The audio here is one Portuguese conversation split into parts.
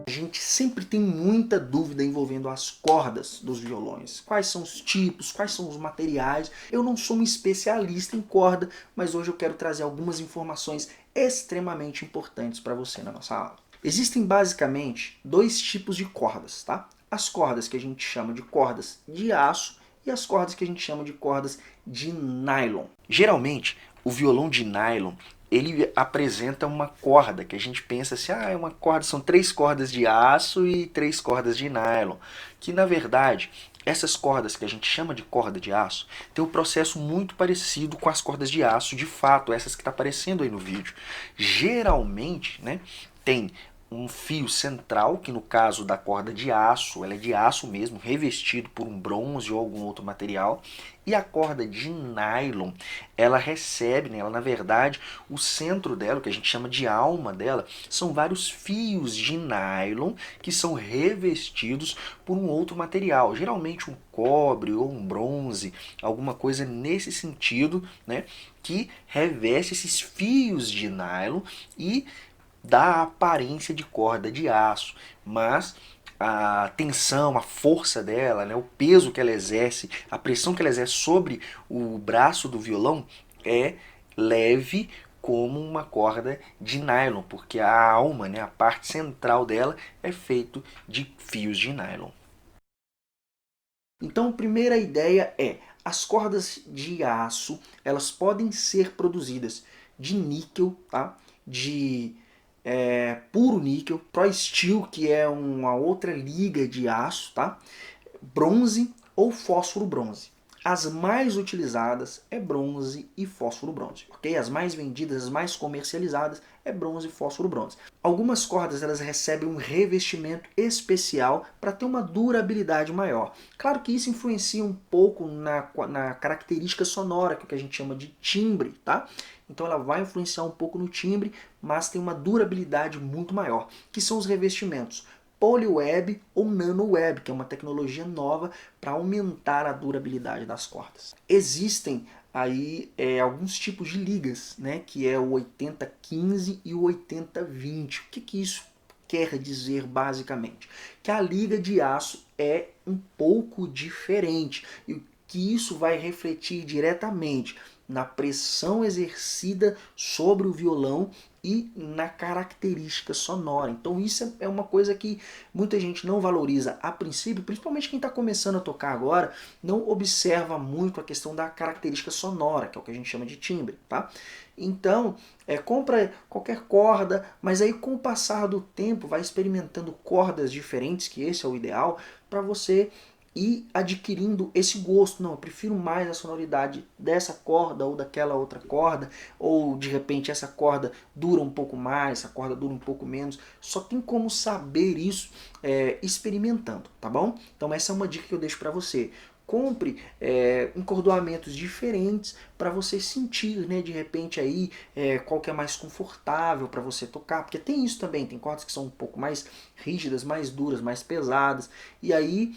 A gente sempre tem muita dúvida envolvendo as cordas dos violões. Quais são os tipos, quais são os materiais. Eu não sou um especialista em corda, mas hoje eu quero trazer algumas informações extremamente importantes para você na nossa aula. Existem basicamente dois tipos de cordas, tá? As cordas que a gente chama de cordas de aço e as cordas que a gente chama de cordas de nylon. Geralmente, o violão de nylon ele apresenta uma corda, que a gente pensa assim, é uma corda, são 3 cordas de aço e 3 cordas de nylon, que na verdade, essas cordas que a gente chama de corda de aço, tem um processo muito parecido com as cordas de aço, de fato, essas que está aparecendo aí no vídeo. Geralmente, né, tem um fio central, que no caso da corda de aço, ela é de aço mesmo, revestido por um bronze ou algum outro material, e a corda de nylon, ela recebe, né, ela na verdade, o centro dela, o que a gente chama de alma dela, são vários fios de nylon que são revestidos por um outro material, geralmente um cobre ou um bronze, alguma coisa nesse sentido, né, que reveste esses fios de nylon e dá a aparência de corda de aço, mas a tensão, a força dela, né, o peso que ela exerce, a pressão que ela exerce sobre o braço do violão é leve como uma corda de nylon, porque a alma, né, a parte central dela é feito de fios de nylon. Então, a primeira ideia é, as cordas de aço, elas podem ser produzidas de níquel, tá? De puro níquel, Pro-Steel, que é uma outra liga de aço, tá? Bronze ou fósforo bronze. As mais utilizadas é bronze e fósforo bronze, ok? As mais vendidas, as mais comercializadas é bronze e fósforo bronze. Algumas cordas elas recebem um revestimento especial para ter uma durabilidade maior. Claro que isso influencia um pouco na característica sonora, que é o que a gente chama de timbre, tá? Então ela vai influenciar um pouco no timbre, mas tem uma durabilidade muito maior, que são os revestimentos Polyweb ou NanoWeb, que é uma tecnologia nova para aumentar a durabilidade das cordas. Existem aí alguns tipos de ligas, né, que é o 8015 e o 8020. O que isso quer dizer basicamente? Que a liga de aço é um pouco diferente e que isso vai refletir diretamente na pressão exercida sobre o violão e na característica sonora. Então isso é uma coisa que muita gente não valoriza a princípio, principalmente quem está começando a tocar agora, não observa muito a questão da característica sonora, que é o que a gente chama de timbre, tá? Então, compra qualquer corda, mas aí com o passar do tempo vai experimentando cordas diferentes, que esse é o ideal, para você e adquirindo esse gosto. Não, eu prefiro mais a sonoridade dessa corda ou daquela outra corda, ou de repente essa corda dura um pouco mais, essa corda dura um pouco menos. Só tem como saber isso experimentando, tá bom? Então essa é uma dica que eu deixo para você. Compre encordoamentos diferentes para você sentir, né, de repente aí qual que é mais confortável para você tocar, porque tem isso também, tem cordas que são um pouco mais rígidas, mais duras, mais pesadas, e aí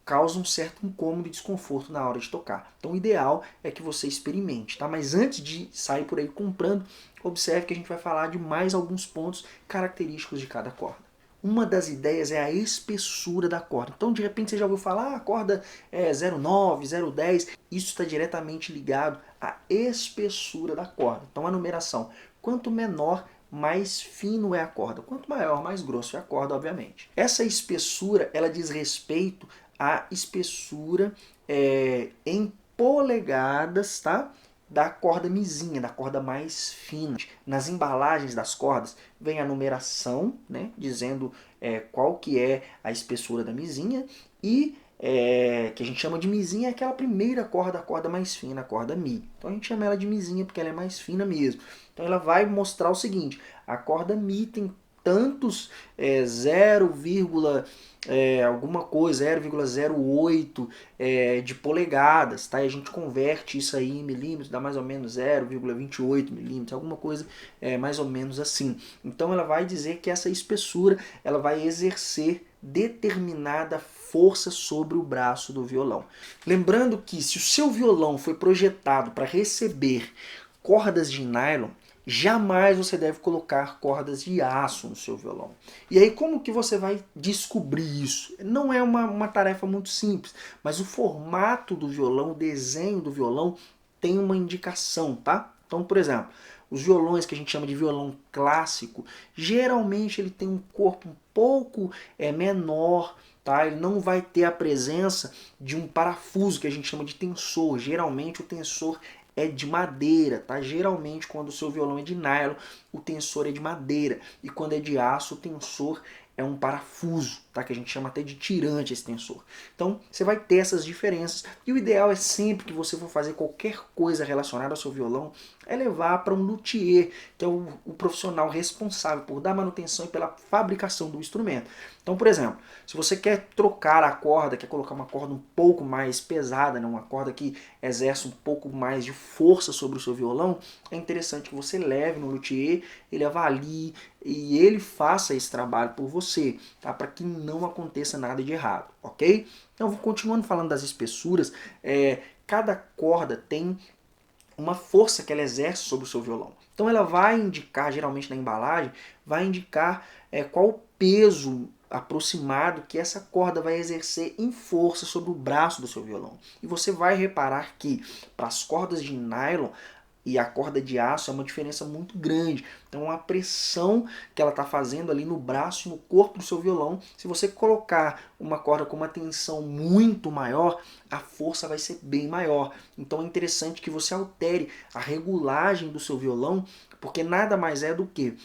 causa um certo incômodo e desconforto na hora de tocar. Então o ideal é que você experimente, tá? Mas antes de sair por aí comprando, observe que a gente vai falar de mais alguns pontos característicos de cada corda. Uma das ideias é a espessura da corda. Então, de repente, você já ouviu falar, a corda é 0,9, 0,10. Isso está diretamente ligado à espessura da corda. Então, a numeração, quanto menor, mais fino é a corda. Quanto maior, mais grosso é a corda, obviamente. Essa espessura, ela diz respeito à espessura em polegadas, tá? Da corda mizinha, da corda mais fina. Nas embalagens das cordas vem a numeração, né, dizendo qual que é a espessura da mizinha e que a gente chama de mizinha é aquela primeira corda, a corda mais fina, a corda Mi. Então a gente chama ela de mizinha porque ela é mais fina mesmo. Então ela vai mostrar o seguinte, a corda Mi tem tantos 0, alguma coisa, 0,08 de polegadas, tá? E a gente converte isso aí em milímetros, dá mais ou menos 0,28 milímetros, alguma coisa mais ou menos assim. Então ela vai dizer que essa espessura ela vai exercer determinada força sobre o braço do violão. Lembrando que se o seu violão foi projetado para receber cordas de nylon, jamais você deve colocar cordas de aço no seu violão. E aí como que você vai descobrir isso? Não é uma tarefa muito simples, mas o formato do violão, o desenho do violão tem uma indicação, tá? Então, por exemplo, os violões que a gente chama de violão clássico, geralmente ele tem um corpo um pouco menor, tá? Ele não vai ter a presença de um parafuso que a gente chama de tensor. Geralmente o tensor é de madeira, tá? Geralmente quando o seu violão é de nylon, o tensor é de madeira. E quando é de aço, o tensor é um parafuso, tá? Que a gente chama até de tirante esse tensor. Então você vai ter essas diferenças e o ideal é sempre que você for fazer qualquer coisa relacionada ao seu violão é levar para um luthier, que é o profissional responsável por dar manutenção e pela fabricação do instrumento. Então, por exemplo, se você quer trocar a corda, quer colocar uma corda um pouco mais pesada, né? Uma corda que exerce um pouco mais de força sobre o seu violão, é interessante que você leve no luthier, ele avalie e ele faça esse trabalho por você, tá? Para que não aconteça nada de errado, ok? Então, continuando falando das espessuras, cada corda tem uma força que ela exerce sobre o seu violão. Então ela vai indicar, geralmente na embalagem, vai indicar qual o peso aproximado que essa corda vai exercer em força sobre o braço do seu violão. E você vai reparar que para as cordas de nylon e a corda de aço é uma diferença muito grande. Então a pressão que ela está fazendo ali no braço e no corpo do seu violão, se você colocar uma corda com uma tensão muito maior, a força vai ser bem maior. Então é interessante que você altere a regulagem do seu violão, porque nada mais é do que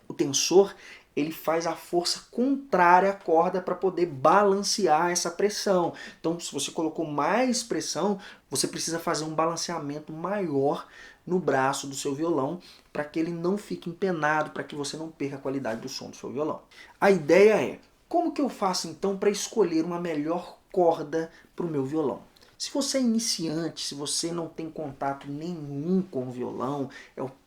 o tensor, ele faz a força contrária à corda para poder balancear essa pressão. Então, se você colocou mais pressão, você precisa fazer um balanceamento maior no braço do seu violão para que ele não fique empenado, para que você não perca a qualidade do som do seu violão. A ideia é, como que eu faço então para escolher uma melhor corda para o meu violão? Se você é iniciante, se você não tem contato nenhum com o violão,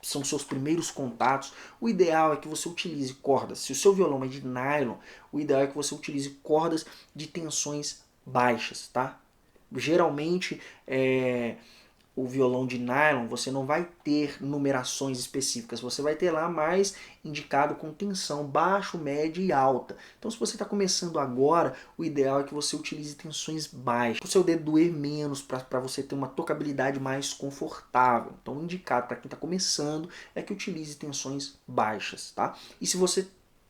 são seus primeiros contatos, o ideal é que você utilize cordas. Se o seu violão é de nylon, o ideal é que você utilize cordas de tensões baixas, tá? Geralmente, o violão de nylon, você não vai ter numerações específicas, você vai ter lá mais indicado com tensão baixo, média e alta. Então se você está começando agora, o ideal é que você utilize tensões baixas, para o seu dedo doer menos, para você ter uma tocabilidade mais confortável. Então o indicado para quem está começando é que utilize tensões baixas, tá? E se você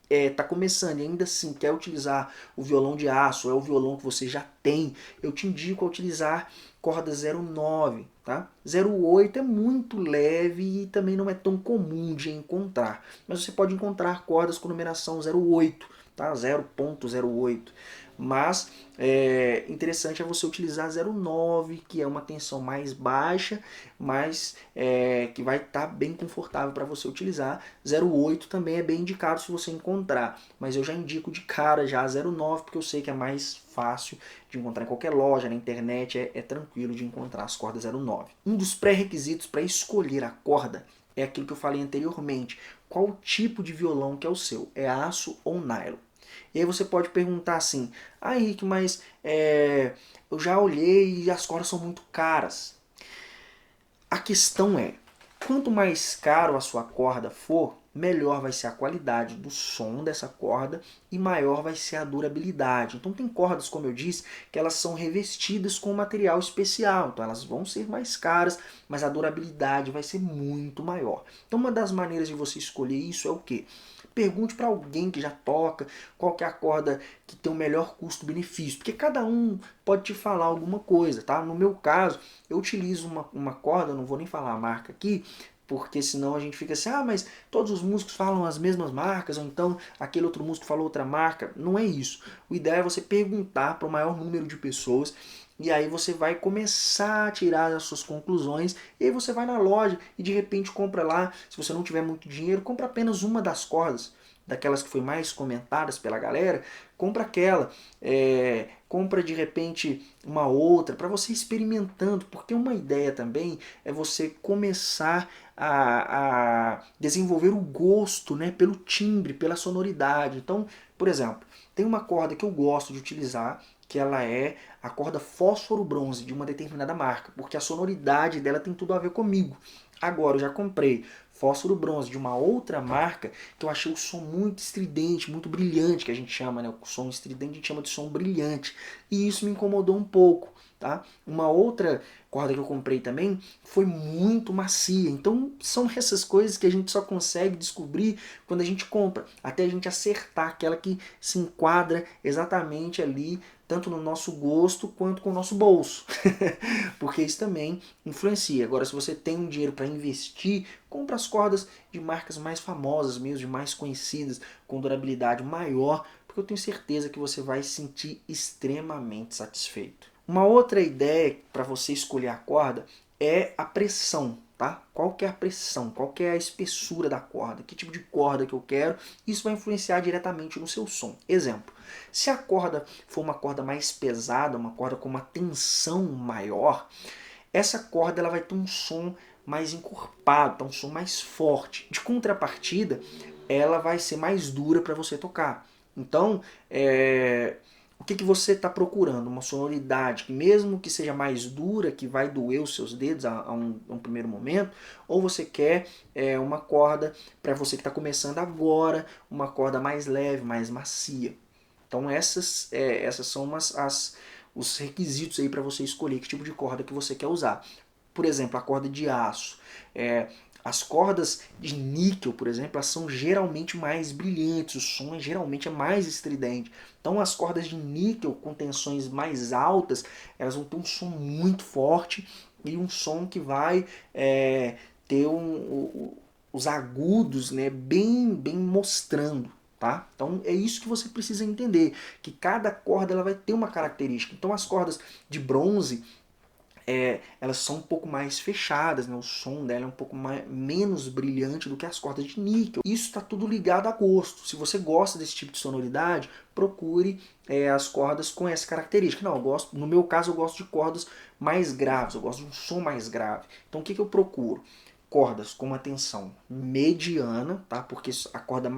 está começando e ainda assim quer utilizar o violão de aço, é o violão que você já tem, eu te indico a utilizar corda 0,9, tá? 0,8 é muito leve e também não é tão comum de encontrar, mas você pode encontrar cordas com numeração 0,8, tá? 0,08. Mas interessante é você utilizar 0,9, que é uma tensão mais baixa, mas que vai estar bem confortável para você utilizar. 0,8 também é bem indicado se você encontrar, mas eu já indico de cara já 0,9, porque eu sei que é mais fácil de encontrar em qualquer loja, na internet, é tranquilo de encontrar as cordas 0,9. Um dos pré-requisitos para escolher a corda é aquilo que eu falei anteriormente. Qual o tipo de violão que é o seu? É aço ou nylon? E aí você pode perguntar assim, Henrique, mas eu já olhei e as cordas são muito caras. A questão é, quanto mais caro a sua corda for, melhor vai ser a qualidade do som dessa corda e maior vai ser a durabilidade. Então tem cordas, como eu disse, que elas são revestidas com material especial. Então elas vão ser mais caras, mas a durabilidade vai ser muito maior. Então uma das maneiras de você escolher isso é o quê? Pergunte para alguém que já toca qual que é a corda que tem o melhor custo-benefício, porque cada um pode te falar alguma coisa, tá? No meu caso, eu utilizo uma corda, não vou nem falar a marca aqui, porque senão a gente fica assim, mas todos os músicos falam as mesmas marcas, ou então aquele outro músico falou outra marca. Não é isso. O ideal é você perguntar para o maior número de pessoas, e aí você vai começar a tirar as suas conclusões, e aí você vai na loja e de repente compra lá, se você não tiver muito dinheiro, compra apenas uma das cordas, daquelas que foi mais comentadas pela galera, compra aquela, compra de repente uma outra, para você ir experimentando, porque uma ideia também é você começar a desenvolver o gosto, né, pelo timbre, pela sonoridade. Então, por exemplo, tem uma corda que eu gosto de utilizar, que ela é a corda fósforo bronze de uma determinada marca, porque a sonoridade dela tem tudo a ver comigo. Agora, eu já comprei fósforo bronze de uma outra marca que eu achei o som muito estridente, muito brilhante, que a gente chama, né? O som estridente a gente chama de som brilhante. E isso me incomodou um pouco, tá? Uma outra corda que eu comprei também foi muito macia. Então são essas coisas que a gente só consegue descobrir quando a gente compra, até a gente acertar aquela que se enquadra exatamente ali, tanto no nosso gosto quanto com o nosso bolso. Porque isso também influencia. Agora, se você tem um dinheiro para investir, compra as cordas de marcas mais famosas mesmo, de mais conhecidas, com durabilidade maior, porque eu tenho certeza que você vai se sentir extremamente satisfeito. Uma outra ideia para você escolher a corda é a pressão, tá? Qual que é a pressão? Qual que é a espessura da corda? Que tipo de corda que eu quero? Isso vai influenciar diretamente no seu som. Exemplo, se a corda for uma corda mais pesada, uma corda com uma tensão maior, essa corda ela vai ter um som mais encorpado, um som mais forte. De contrapartida, ela vai ser mais dura para você tocar. Então, o que você está procurando? Uma sonoridade que mesmo que seja mais dura, que vai doer os seus dedos a um primeiro momento, ou você quer uma corda para você que está começando agora, uma corda mais leve, mais macia. Então essas são os requisitos aí para você escolher que tipo de corda que você quer usar. Por exemplo, a corda de aço. As cordas de níquel, por exemplo, elas são geralmente mais brilhantes, o som geralmente é mais estridente. Então as cordas de níquel com tensões mais altas, elas vão ter um som muito forte e um som que vai ter os agudos, né, bem mostrando. Tá? Então é isso que você precisa entender, que cada corda ela vai ter uma característica. Então as cordas de bronze, elas são um pouco mais fechadas, né? O som dela é um pouco menos brilhante do que as cordas de níquel. Isso está tudo ligado a gosto. Se você gosta desse tipo de sonoridade, procure as cordas com essa característica. Não, no meu caso eu gosto de cordas mais graves, eu gosto de um som mais grave. Então o que eu procuro? Cordas com uma tensão mediana, tá? Porque a corda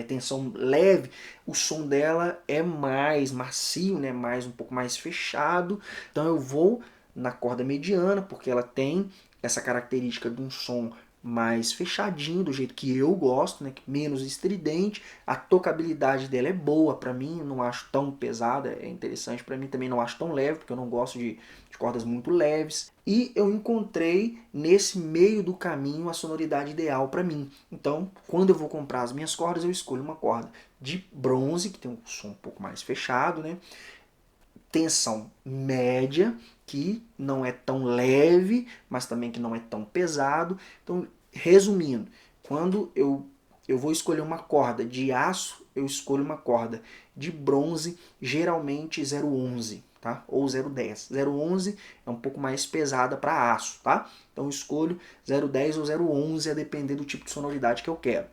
tensão leve, o som dela é mais macio, né? Um pouco mais fechado. Então eu vou na corda mediana, porque ela tem essa característica de um som mais fechadinho, do jeito que eu gosto, né? Menos estridente. A tocabilidade dela é boa para mim, não acho tão pesada, é interessante para mim, também não acho tão leve, porque eu não gosto de cordas muito leves. E eu encontrei nesse meio do caminho a sonoridade ideal para mim. Então, quando eu vou comprar as minhas cordas, eu escolho uma corda de bronze, que tem um som um pouco mais fechado, né? Tensão média, que não é tão leve, mas também que não é tão pesado. Então, resumindo, quando eu vou escolher uma corda de aço, eu escolho uma corda de bronze, geralmente 0,11, tá? Ou 0,10. 0,11 é um pouco mais pesada para aço, tá? Então eu escolho 0,10 ou 0,11 a depender do tipo de sonoridade que eu quero.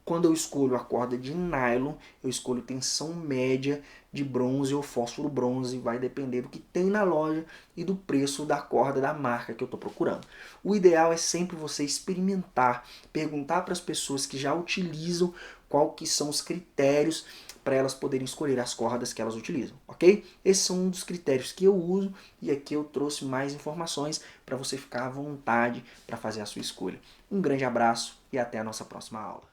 Quando eu escolho a corda de nylon, eu escolho tensão média de bronze ou fósforo bronze, vai depender do que tem na loja e do preço da corda da marca que eu estou procurando. O ideal é sempre você experimentar, perguntar para as pessoas que já utilizam qual que são os critérios para elas poderem escolher as cordas que elas utilizam, ok? Esses são um dos critérios que eu uso e aqui eu trouxe mais informações para você ficar à vontade para fazer a sua escolha. Um grande abraço e até a nossa próxima aula.